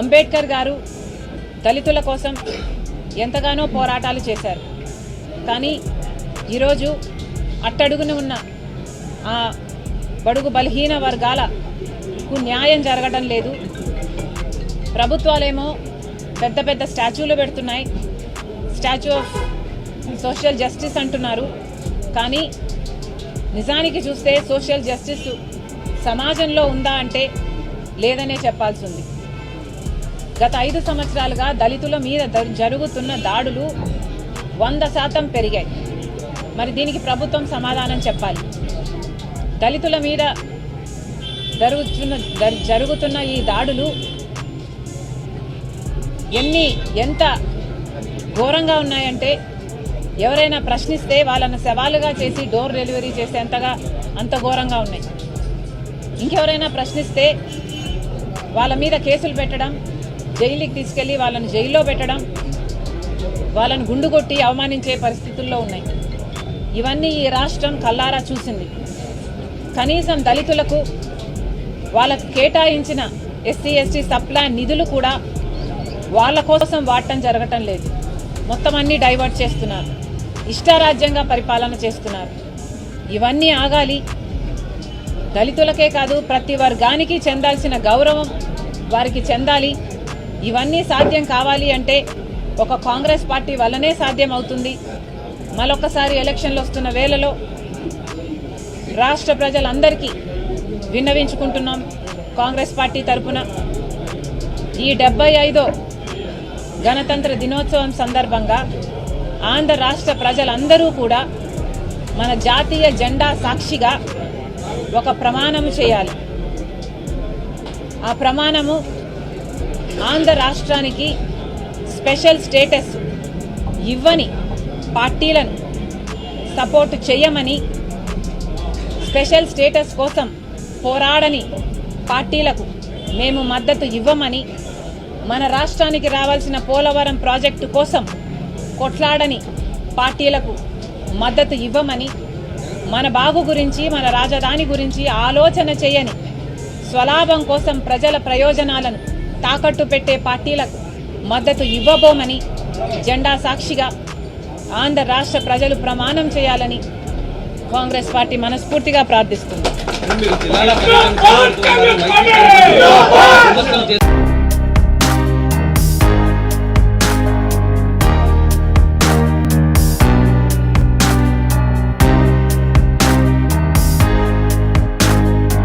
అంబేద్కర్ గారు దళితుల కోసం ఎంతగానో పోరాటాలు చేశారు. కానీ ఈరోజు అట్టడుగున ఉన్న ఆ బడుగు బలహీన వర్గాలకు న్యాయం జరగడం లేదు. ప్రభుత్వాలేమో పెద్ద పెద్ద స్టాచ్యూలు పెడుతున్నాయి, స్టాచ్యూ ఆఫ్ సోషల్ జస్టిస్ అంటున్నారు. కానీ నిజానికి చూస్తే సోషల్ జస్టిస్ సమాజంలో ఉందా అంటే లేదనే చెప్పాల్సి ఉంది. గత 5 సంవత్సరాలుగా దళితుల మీద జరుగుతున్న దాడులు 100% పెరిగాయి. మరి దీనికి ప్రభుత్వం సమాధానం చెప్పాలి. దళితుల మీద జరుగుతున్న ఈ దాడులు ఎంత ఘోరంగా ఉన్నాయంటే ఎవరైనా ప్రశ్నిస్తే వాళ్ళని సవాలుగా చేసి డోర్ డెలివరీ చేసేంతగా అంత ఘోరంగా ఉన్నాయి. ఇంకెవరైనా ప్రశ్నిస్తే వాళ్ళ మీద కేసులు పెట్టడం, జైలుకి తీసుకెళ్లి వాళ్ళని జైల్లో పెట్టడం, వాళ్ళని గుండు కొట్టి అవమానించే పరిస్థితుల్లో ఉన్నాయి. ఇవన్నీ ఈ రాష్ట్రం కల్లారా చూసింది. కనీసం దళితులకు వాళ్ళకు కేటాయించిన ఎస్సీ ఎస్టీ సప్లాన్ నిధులు కూడా వాళ్ళ కోసం వాడటం జరగటం లేదు. మొత్తం అన్నీ డైవర్ట్ చేస్తున్నారు, ఇష్టారాజ్యంగా పరిపాలన చేస్తున్నారు. ఇవన్నీ ఆగాలి. దళితులకే కాదు ప్రతి వర్గానికి చెందాల్సిన గౌరవం వారికి చెందాలి. ఇవన్నీ సాధ్యం కావాలి అంటే ఒక కాంగ్రెస్ పార్టీ వల్లనే సాధ్యం అవుతుంది. మరొకసారి ఎలక్షన్లు వస్తున్న వేళలో రాష్ట్ర ప్రజలందరికీ విన్నవించుకుంటున్నాం. కాంగ్రెస్ పార్టీ తరఫున ఈ 75వ గణతంత్ర దినోత్సవం సందర్భంగా ఆంధ్ర రాష్ట్ర ప్రజలందరూ కూడా మన జాతీయ జెండా సాక్షిగా ఒక ప్రమాణము చేయాలి. ఆ ప్రమాణము ఆంధ్ర రాష్ట్రానికి స్పెషల్ స్టేటస్ ఇవ్వని పార్టీలను సపోర్టు చేయమని, స్పెషల్ స్టేటస్ కోసం పోరాడని పార్టీలకు మేము మద్దతు ఇవ్వమని, మన రాష్ట్రానికి రావాల్సిన పోలవరం ప్రాజెక్టు కోసం కొట్లాడని పార్టీలకు మద్దతు ఇవ్వమని, మన బాగు గురించి మన రాజధాని గురించి ఆలోచన చేయని, స్వలాభం కోసం ప్రజల ప్రయోజనాలను తాకట్టు పెట్టే పార్టీలకు మద్దతు ఇవ్వబోమని జెండా సాక్షిగా ఆంధ్ర రాష్ట్ర ప్రజలు ప్రమాణం చేయాలని కాంగ్రెస్ పార్టీ మనస్ఫూర్తిగా ప్రార్థిస్తుంది.